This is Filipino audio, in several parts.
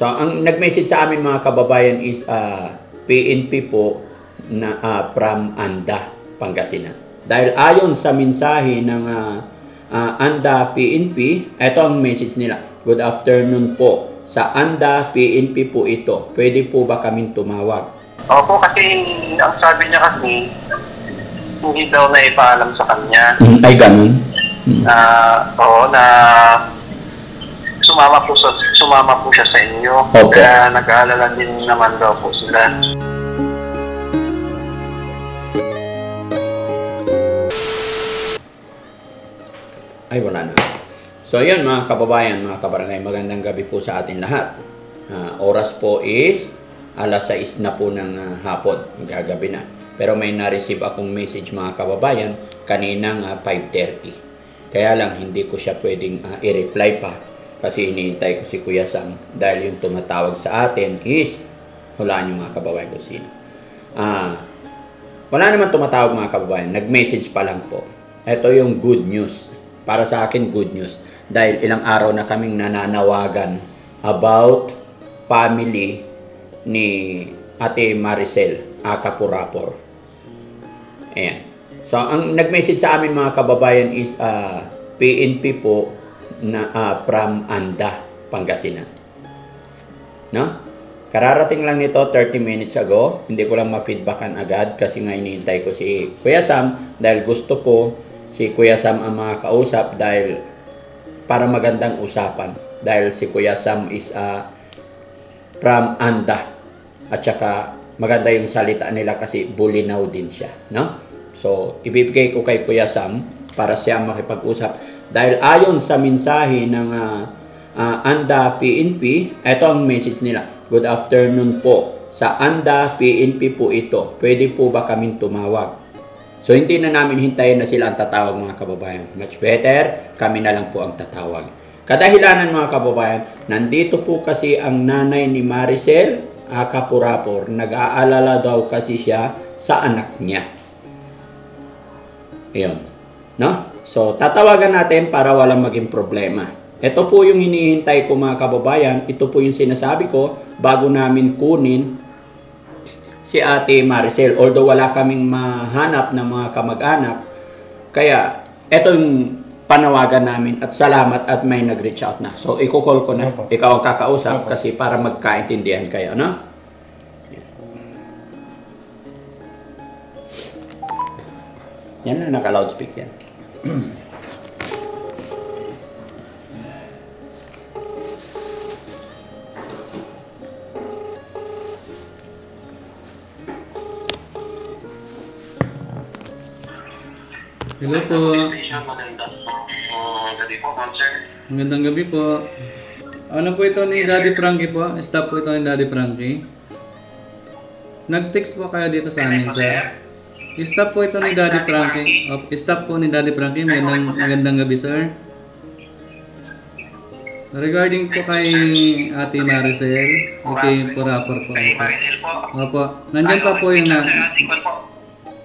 So, ang nag-message sa amin mga kababayan is PNP po na from Anda, Pangasinan. Dahil ayon sa mensahe ng Anda PNP, ito ang message nila. Good afternoon po. Sa Anda PNP po ito. Pwede po ba kaming tumawag? Opo, kasi ang sabi niya kasi, hindi daw na ipaalam sa kanya. Ay, ganun? Oo, na sumama po siya sa inyo. Okay. Kaya nag-aalala din naman daw po sila. Ay, wala na. So, ayan mga kababayan, mga kabarangay, magandang gabi po sa atin lahat. Oras po is alas 6 na po ng hapon, gagabi na. Pero may na-receive akong message mga kababayan kaninang 5:30. Kaya lang hindi ko siya pwedeng i-reply pa kasi hinihintay ko si Kuya Sam dahil yung tumatawag sa atin is hulaan yung mga kababayan ko sino. Wala naman tumatawag mga kababayan, nag-message pa lang po. Ito yung good news. Para sa akin, good news. Dahil ilang araw na kaming nananawagan about family ni Ate Maricel Acapurapor. Ayan. So, ang nag-message sa amin mga kababayan is PNP po na from Anda, Pangasinan. No? Kararating lang nito 30 minutes ago. Hindi ko lang ma-feedbackan agad kasi nga inihintay ko si Kuya Sam dahil gusto ko si Kuya Sam ang mga kausap dahil para magandang usapan. Dahil si Kuya Sam is from Anda. At saka maganda yung salita nila kasi bulinaw din siya. No? So, ibibigay ko kay Kuya Sam para siya makipag-usap. Dahil ayon sa mensahe ng Anda PNP, ito ang message nila. Good afternoon po. Sa Anda PNP po ito. Pwede po ba kaming tumawag? So, hindi na namin hintayin na sila ang tatawag mga kababayan. Much better, kami na lang po ang tatawag. Kadahilanan mga kababayan, nandito po kasi ang nanay ni Maricel Acapurapor. Nag-aalala daw kasi siya sa anak niya. Ayun. No? So, tatawagan natin para walang maging problema. Ito po yung hinihintay ko mga kababayan. Ito po yung sinasabi ko bago namin kunin si Ate Maricel. Although wala kaming mahanap ng mga kamag-anak. Kaya, ito yung panawagan namin at salamat at may nag-reach out na. So, i-call ko na. Ikaw ang kakausap kasi para magkaintindihan kayo, no? Yan na, naka-loudspeaker yan. Hello po. Magandang gabi po. Ano po ito ni Daddy Frankie po? Stop po ito ni Daddy Frankie. Nag-text po kayo dito sa amin, sir. Stop po ito ni Daddy Frankie. Stop po ni Daddy Frankie. Magandang gabi, sir. Regarding po kay Ate Maricel, okay, Purapor po. Opo. Nandyan pa po yung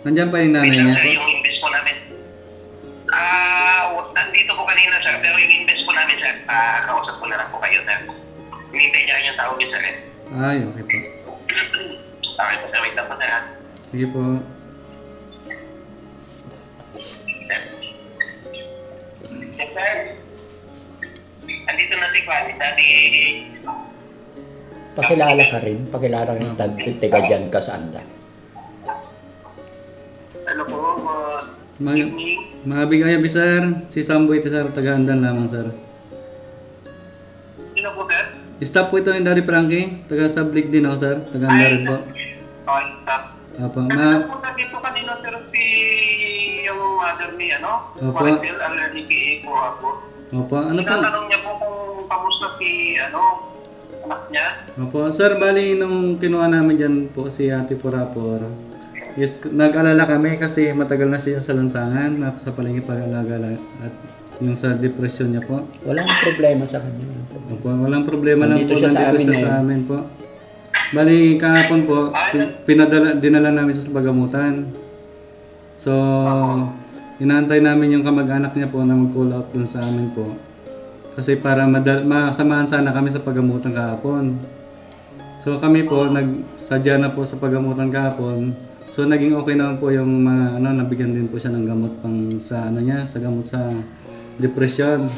nandyan pa yung nanay niya po. Nandito po kanina, sir, pero yung invest po namin, sir, kausap ko na lang po kayo, sir. Hinintay niya yung tawag niyo, sir. Ay, okay po. Okay po, sir. Wait lang po, sir. Sige po. Sir, andito na si Kwani, Daddy. Pakilala ka rin. Pakilala ka rin. Tiga dyan ka sa Anda. Ano po, Mabigay sir, si Sambo ito sir, taga-Andan lamang sir. sino po, sir? Stop po ito ni Daddy Frankie, taga-Sablig din ako sir, taga-Andan rin po. Okay, stop. Apo, Nagpunta dito kanina, sir, si yung mother ni, Opo. Maricel, already po ako. Opo, ano po? Tinatanong niya po kung kamusta si, anak niya. Opo, sir, bali nung kinuha namin dyan po si Ate Purapor, yes, nag-alala kami kasi matagal na siya sa lansangan, sa palengke pag-alaga at yung sa depression niya po. Walang problema sa kanya. Opo, walang problema lang Nandito po, siya sa nandito amin siya sa amin po. Bali, kahapon po, dinala namin sa pagamutan. So, inaantay namin yung kamag-anak niya po na mag-call out dun sa amin po. Kasi para masamahan sana kami sa paggamutan kahapon. So kami po, nagsadya na po sa paggamutan kahapon. So naging okay naman po yung mga nabigyan din po siya ng gamot pang sa sa gamot sa depression.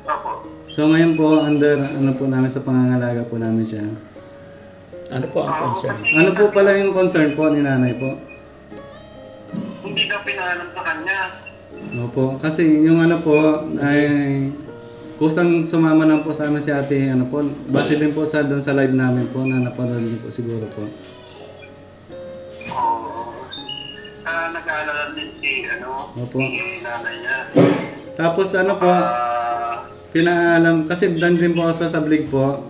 Opo. So ngayon po, under po namin sa pangangalaga po namin siya. Ano po ang concern? Ano po pala yung concern po ni nanay po? Hindi daw pinaalam sa kanya. Opo, kasi yung po ay kusang sumama lang po sa amin si ate po, base din po sa doon sa live namin po na napanood niyo po siguro po. Oo. Nag-aalala din si Opo. si nanay niya. Tapos po, pinaalam, kasi doon din po ako sa sablig po,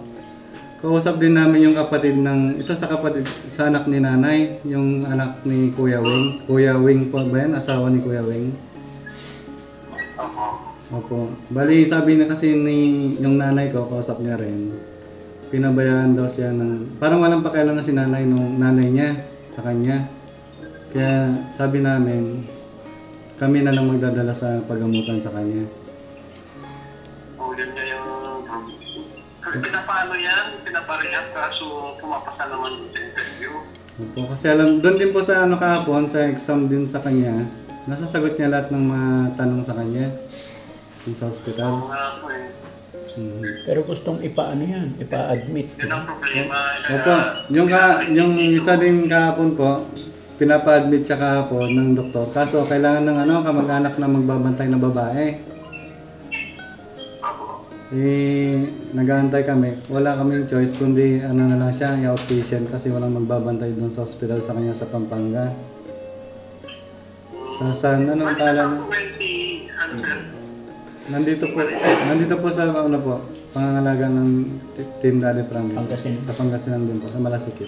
kausap din namin yung kapatid isa sa kapatid, sa anak ni nanay, yung anak ni Kuya Wing. Kuya Wing po ba yan? Asawa ni Kuya Wing. Opo. Bali, sabi na kasi yung nanay ko, kausap niya rin, pinabayaan daw siya parang walang pakialam na si nanay nung nanay niya sa kanya. Kaya sabi namin, kami na lang magdadala sa paggamutan sa kanya. Yun niya yung... Pinapaano yan, pinaparehab, kaso pumapasa naman sa interview. Opo, kasi doon din po sa kahapon, sa exam din sa kanya, nasasagot niya lahat ng mga tanong sa kanya sa hospital. Oo nga po eh. Pero gustong ipa-admit. Yun ang problema. Opo, yung isa din kahapon po, pinapa-admit siya kahapon ng doktor. Kaso kailangan ng kamag-anak na magbabantay na babae. Nag-aantay kami. Wala kaming choice kundi na lang siya, outpatient kasi walang magbabantay doon sa hospital sa kanya sa Pampanga. Saan tala na? Nandito po sa pangangalaga ng Team Daddy Frankie. Pangasinan. Sa Pangasinan din po, sa Malasikip.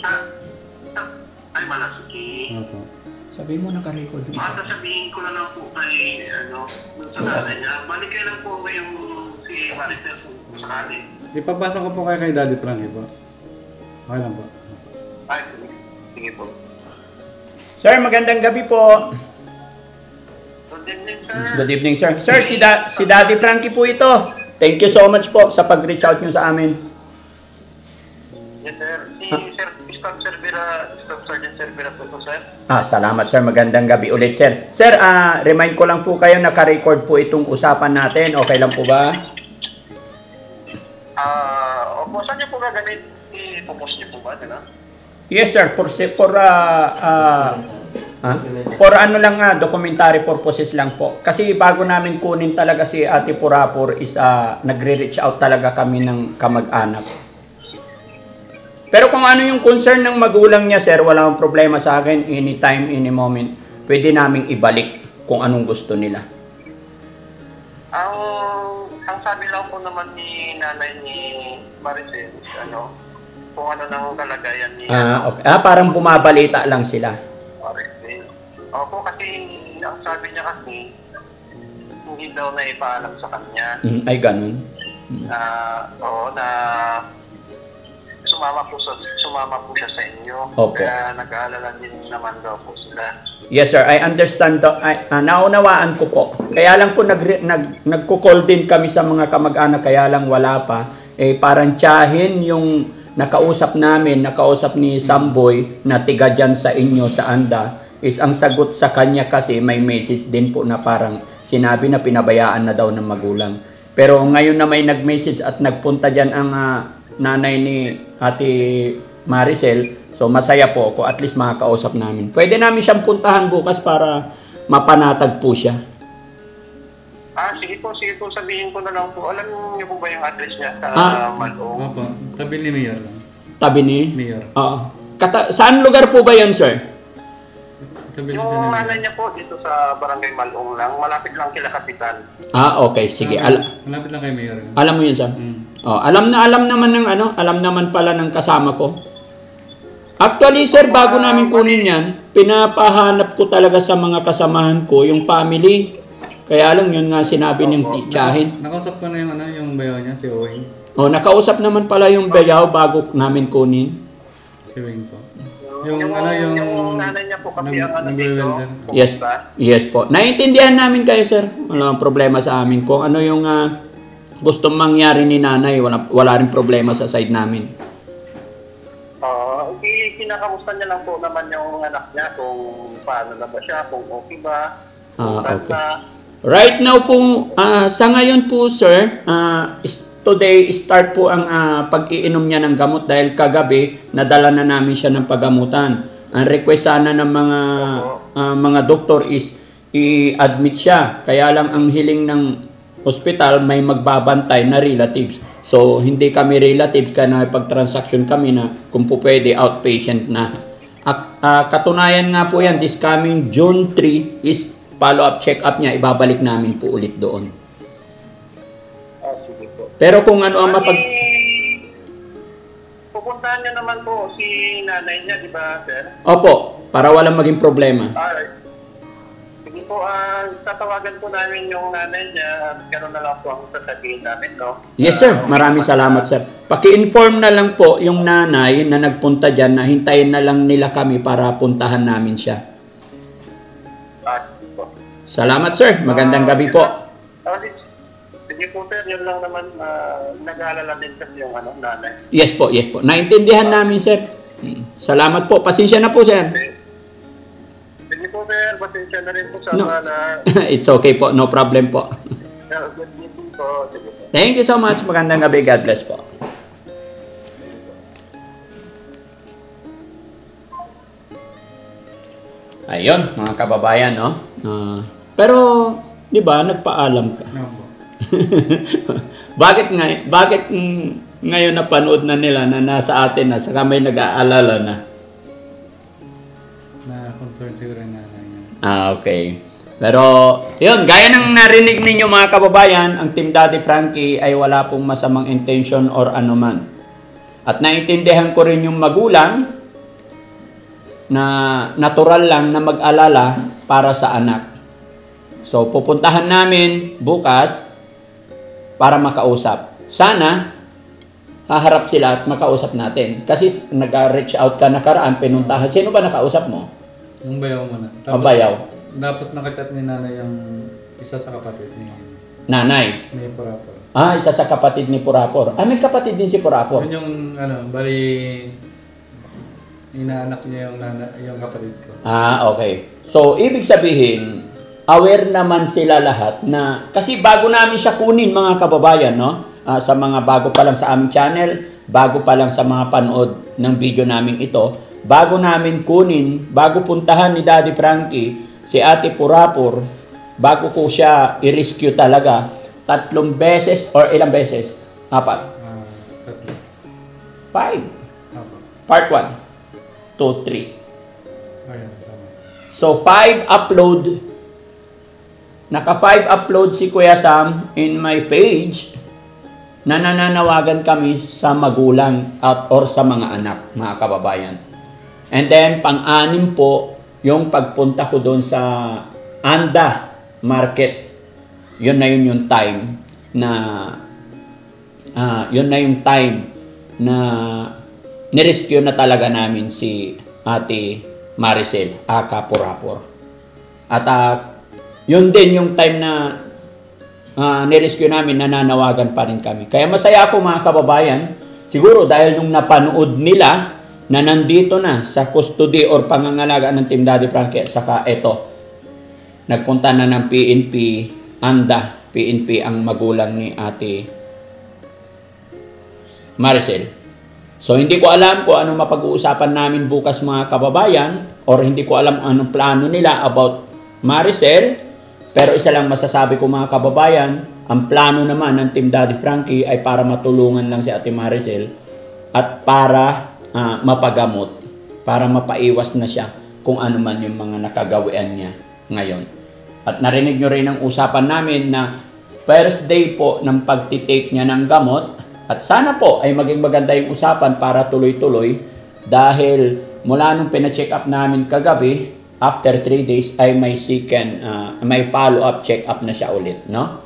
Ay, Malasuki. Opo. Sabihin mo naka-record yung isa. Sasabihin ko na lang po kay, dun sa nanay niya. Balik kayo lang po ngayong si Maricel kung sakali. Ipapasa ko po kay Daddy Frankie po. Okay lang po. Ay, sige po. Sir, magandang gabi po. Good evening, sir. Good evening, sir. Sir, si Daddy Frankie po ito. Thank you so much po sa pag-reach out nyo sa amin. Yes, sir. Si Sir Staff Sergeant Cervera po, sir. Salamat, sir. Magandang gabi ulit, sir. Sir, remind ko lang po kayo, naka-record po itong usapan natin. Okay lang po ba? Opo, saan niyo po gagamit? I-post niyo po ba? Yes, sir. For documentary purposes lang po. Kasi bago namin kunin talaga si Ate Purapor is nagre-reach out talaga kami ng kamag-anak. Pero kung ano yung concern ng magulang niya, sir, wala akong problema sa akin. Anytime, any moment, pwede naming ibalik kung anong gusto nila. Ang sabi lang po naman ni nanay ni Maricel, kung ano nang kalagayan niya. Okay. Parang bumabalita lang sila. Maricel. Opo, kasi ang sabi niya kasi, hindi daw na ipaalam sa kanya. Ay, ganun. Na sumama po siya sa inyo. Opo. Kaya nag-aalala din naman daw po sila. Yes, sir. I understand. Naunawaan ko po. Kaya lang po nagko-call din kami sa mga kamag-anak, kaya lang wala pa. Parang tiyahin yung nakausap ni Samboy na tiga dyan sa inyo sa Anda, is ang sagot sa kanya kasi may message din po na parang sinabi na pinabayaan na daw ng magulang. Pero ngayon na may nag-message at nagpunta dyan ang nanay ni Ate Maricel, so masaya po ako, at least makakausap namin. Pwede namin siyang puntahan bukas para mapanatag po siya. Sige po, sabihin ko na lang po. Alam niyo po ba yung address niya sa Malong? Opo, tabi ni Mayor lang. Tabi ni? Mayor. Oo. Saan lugar po ba yun, sir? Yung nanay niya po dito sa Barangay Malong lang, malapit lang kila Kapitan. Okay, sige. Malapit lang kay Mayor. Alam mo yun, sir? Alam naman pala ng kasama ko. Actually, sir, bago namin kunin yan, pinapahanap ko talaga sa mga kasamahan ko yung family. Kaya lang yun nga sinabi ng tiyahin. Nakausap ko na yung bayaw niya, si Owen. Nakausap naman pala yung bayaw bago namin kunin. Si Wing po. Yung nanay niya po kasi ang dito. Yes po. Naiintindihan namin kayo, sir. Walang problema sa amin. Kung ano yung gustong mangyari ni nanay. Wala rin problema sa side namin. Kinakamusta niya lang po naman yung anak niya kung paano na ba siya, kung okay ba. Okay. Right now po, sa ngayon po sir, today start po ang pag-iinom niya ng gamot dahil kagabi nadala na namin siya ng pagamutan. Ang request sana ng mga doktor is i-admit siya. Kaya lang ang hiling ng hospital may magbabantay na relatives. So, hindi kami relatives kaya pag-transaction kami na kung po pwede outpatient na. Katunayan nga po yan, this coming June 3 is follow-up check-up niya. Ibabalik namin po ulit doon. Sige po. Pero kung ano ang pupuntahan niya naman po si nanay niya, di ba, sir? Opo, para walang maging problema. Alright. Sige po, tatawagan po namin yung nanay niya at gano'n na lang po ang sasabihin namin, no? Yes, sir. Maraming salamat, sir. Paki-inform na lang po yung nanay na nagpunta dyan na hintayin na lang nila kami para puntahan namin siya. Sige po. Salamat, sir. Magandang gabi po. Sige po, sir. Yun lang naman, nag-aalala din kasi yung nanay. Yes po, yes po. Naintindihan namin, sir. Salamat po. Pasensya na po, sir. Sige po, sir. Pasensya na rin po sa No. na. It's okay po. No problem po. Good evening po. Sige po. Thank you so much. Magandang gabi. God bless po. Ayun, mga kababayan, no? Pero, di ba, nagpaalam ka? Opo. Bakit ngayon napanood na nila na nasa atin na saka may nag-aalala na? Na concern siguro yung nanay niya. Okay. Pero, yun, gaya ng narinig ninyo mga kababayan, ang Team Daddy Frankie ay wala pong masamang intention or anuman. At naintindihan ko rin yung magulang na natural lang na mag-alala para sa anak. So, pupuntahan namin bukas para makausap. Sana, haharap sila at makausap natin. Kasi nag-reach out ka nakaraan, pinuntahan. Sino ba nakausap mo? Yung bayaw muna. Ang bayaw. Tapos nakachat ni nanay yung isa sa kapatid ni Nanay. Purapor. Isa sa kapatid ni Purapor. May kapatid din si Purapor. Yun yung bali inaanak niya yung kapatid ko. Okay. So, ibig sabihin, aware naman sila lahat na, kasi bago namin siya kunin mga kababayan, no? Sa mga bago pa lang sa aming channel, bago pa lang sa mga panood ng video namin ito, bago namin kunin, bago puntahan ni Daddy Frankie, si Ate Purapor, bago ko siya i-rescue talaga, 3 beses or ilang beses? 4? 3. 5. Part 1. 2, 3. Ayun, tama. So, 5 upload. Naka 5 upload si Kuya Sam in my page na nananawagan kami sa magulang or sa mga anak, mga kababayan. And then, pang-anim po, yung pagpunta ko doon sa Anda Market. Yun na yung time na nirescue na talaga namin si Ate Maricel, aka Purapor. At yun din yung time na nirescue namin, nananawagan pa rin kami. Kaya masaya ako mga kababayan, siguro dahil nung napanood nila na nandito na sa custody or pangangalaga ng Team Daddy Frankie, saka eto, nagpunta na ng PNP, Anda, PNP ang magulang ni Ate Maricel. So, hindi ko alam kung anong mapag-uusapan namin bukas mga kababayan or hindi ko alam anong plano nila about Maricel. Pero isa lang masasabi ko mga kababayan, ang plano naman ng Team Daddy Frankie ay para matulungan lang si Ate Maricel at para mapagamot, para mapaiwas na siya kung ano man yung mga nakagawian niya ngayon. At narinig nyo rin ang usapan namin na first day po ng pagtitake niya ng gamot. At sana po ay maging maganda yung usapan para tuloy-tuloy dahil mula nung pina-check up namin kagabi, after 3 days ay may follow-up check-up na siya ulit, no?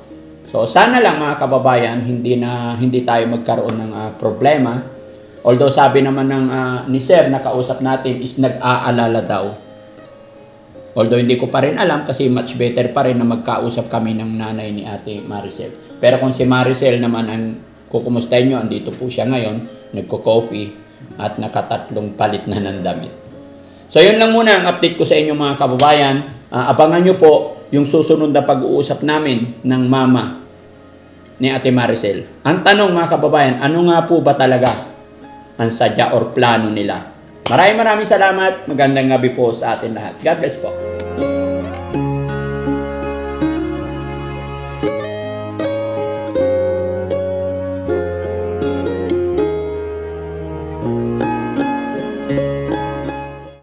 So sana lang mga kababayan, hindi tayo magkaroon ng problema. Although sabi naman ng ni Sir na kausap natin is nag-aalala daw. Although hindi ko pa rin alam kasi much better pa rin na magkausap kami ng nanay ni Ate Maricel. Pero kung si Maricel naman ang kukumustahin nyo, andito po siya ngayon, nagko-coffee at nakatatlong palit na ng damit. So yun lang muna ang update ko sa inyo mga kababayan. Abangan nyo po yung susunod na pag-uusap namin ng mama ni Ate Maricel. Ang tanong mga kababayan, ano nga po ba talaga ang sadya or plano nila? Maraming salamat. Magandang gabi po sa atin lahat. God bless po.